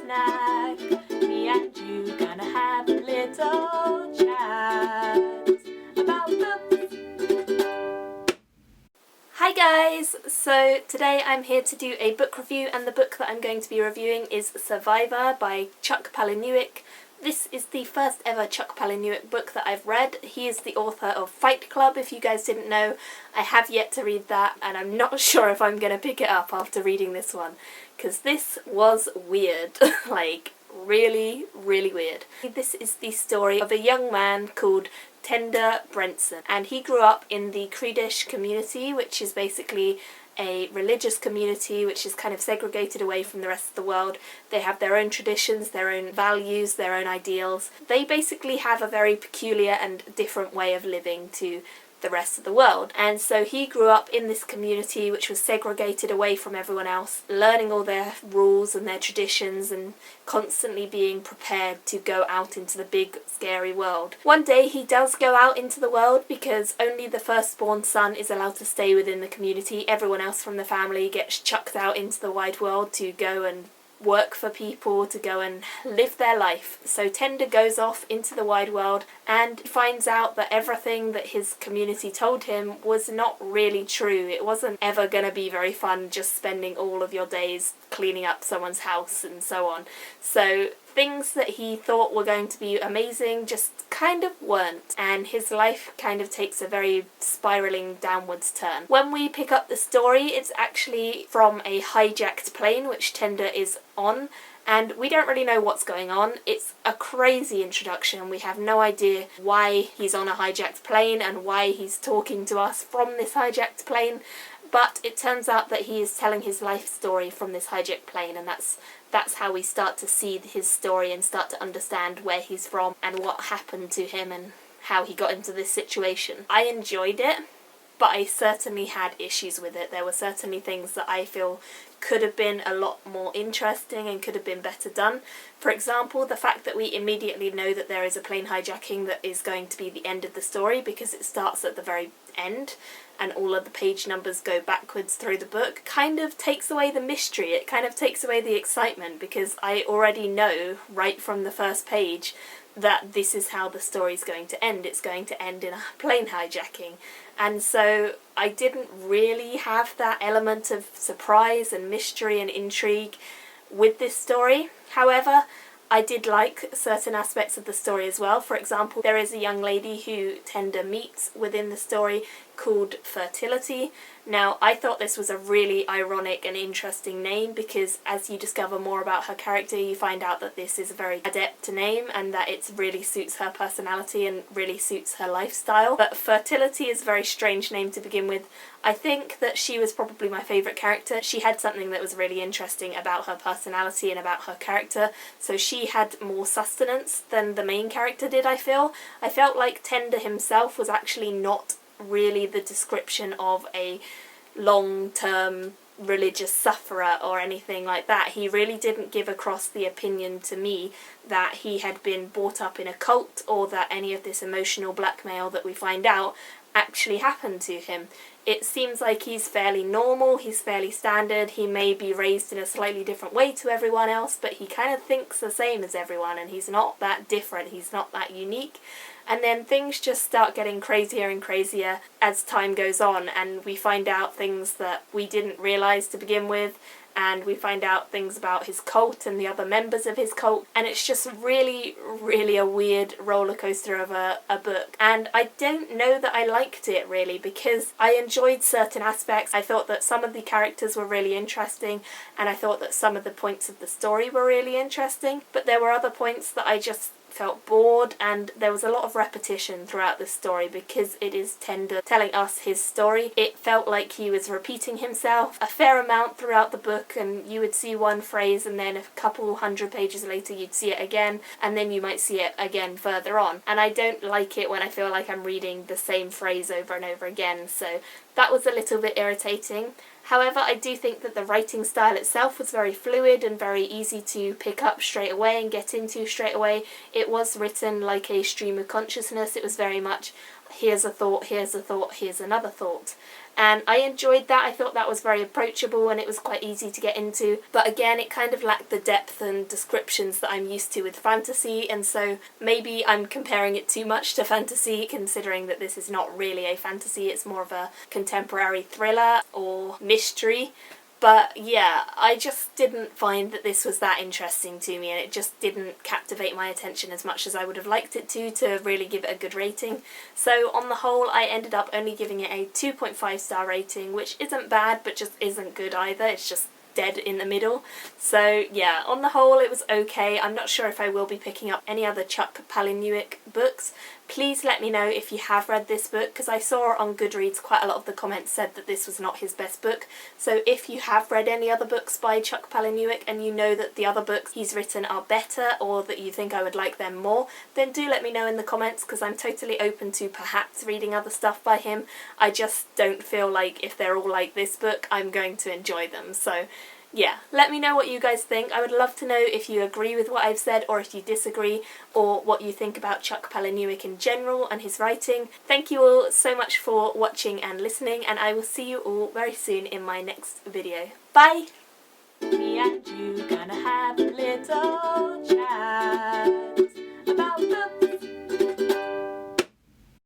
Palahniuk. Me and you gonna have a little chat about books. Hi guys! So today I'm here to do a book review, and the book that I'm going to be reviewing is Survivor by Chuck Palahniuk. This is the first ever Chuck Palahniuk book that I've read. He is the author of Fight Club, if you guys didn't know. I have yet to read that, and I'm not sure if I'm going to pick it up after reading this one, because this was weird. Like, really, really weird. This is the story of a young man called Tender Brenson, and he grew up in the Creedish community, which is basically a religious community which is kind of segregated away from the rest of the world. They have their own traditions, their own values, their own ideals. They basically have a very peculiar and different way of living to the rest of the world. And so he grew up in this community which was segregated away from everyone else, learning all their rules and their traditions and constantly being prepared to go out into the big scary world. One day he does go out into the world because only the firstborn son is allowed to stay within the community. Everyone else from the family gets chucked out into the wide world to go and work for people, to go and live their life. So Tender goes off into the wide world and finds out that everything that his community told him was not really true. It wasn't ever going to be very fun just spending all of your days cleaning up someone's house and so on. So things that he thought were going to be amazing just kind of weren't, and his life kind of takes a very spiralling downwards turn. When we pick up the story, it's actually from a hijacked plane which Tender is on, and we don't really know what's going on. It's a crazy introduction. We have no idea why he's on a hijacked plane and why he's talking to us from this hijacked plane, but it turns out that he is telling his life story from this hijacked plane, and that's how we start to see his story and start to understand where he's from and what happened to him and how he got into this situation. I enjoyed it, but I certainly had issues with it. There were certainly things that I feel could have been a lot more interesting and could have been better done. For example, the fact that we immediately know that there is a plane hijacking that is going to be the end of the story, because it starts at the very end and all of the page numbers go backwards through the book, kind of takes away the mystery. It kind of takes away the excitement, because I already know right from the first page that this is how the story's going to end. It's going to end in a plane hijacking. And so I didn't really have that element of surprise and mystery and intrigue with this story. However, I did like certain aspects of the story as well. For example, there is a young lady who Tender meets within the story called Fertility. Now, I thought this was a really ironic and interesting name, because as you discover more about her character, you find out that this is a very adept name and that it really suits her personality and really suits her lifestyle. But Fertility is a very strange name to begin with. I think that she was probably my favourite character. She had something that was really interesting about her personality and about her character, so she had more sustenance than the main character did, I feel. I felt like Tender himself was actually not really the description of a long-term religious sufferer or anything like that. He really didn't give across the opinion to me that he had been brought up in a cult, or that any of this emotional blackmail that we find out actually happened to him. It seems like he's fairly normal, he's fairly standard. He may be raised in a slightly different way to everyone else, but he kind of thinks the same as everyone, and he's not that different, he's not that unique. And then things just start getting crazier and crazier as time goes on, and we find out things that we didn't realise to begin with, and we find out things about his cult and the other members of his cult, and it's just really, really a weird roller coaster of a book. And I don't know that I liked it really, because I enjoyed certain aspects. I thought that some of the characters were really interesting, and I thought that some of the points of the story were really interesting, but there were other points that I just felt bored, and there was a lot of repetition throughout the story because it is Tender telling us his story. It felt like he was repeating himself a fair amount throughout the book, and you would see one phrase and then a couple hundred pages later you'd see it again, and then you might see it again further on. And I don't like it when I feel like I'm reading the same phrase over and over again, so that was a little bit irritating. However, I do think that the writing style itself was very fluid and very easy to pick up straight away and get into straight away. It was written like a stream of consciousness. It was very much, here's a thought, here's a thought, here's another thought. and I enjoyed that. I thought that was very approachable and it was quite easy to get into, but again it kind of lacked the depth and descriptions that I'm used to with fantasy, and so maybe I'm comparing it too much to fantasy, considering that this is not really a fantasy, it's more of a contemporary thriller or mystery. But yeah, I just didn't find that this was that interesting to me, and it just didn't captivate my attention as much as I would have liked it to really give it a good rating. So on the whole, I ended up only giving it a 2.5 star rating, which isn't bad, but just isn't good either. It's just dead in the middle. So yeah, on the whole it was okay. I'm not sure if I will be picking up any other Chuck Palahniuk books. Please let me know if you have read this book, because I saw on Goodreads quite a lot of the comments said that this was not his best book. So if you have read any other books by Chuck Palahniuk and you know that the other books he's written are better, or that you think I would like them more, then do let me know in the comments, because I'm totally open to perhaps reading other stuff by him. I just don't feel like if they're all like this book I'm going to enjoy them. So yeah, let me know what you guys think. I would love to know if you agree with what I've said or if you disagree, or what you think about Chuck Palahniuk in general and his writing. Thank you all so much for watching and listening, and I will see you all very soon in my next video. Bye! Me and you gonna have a little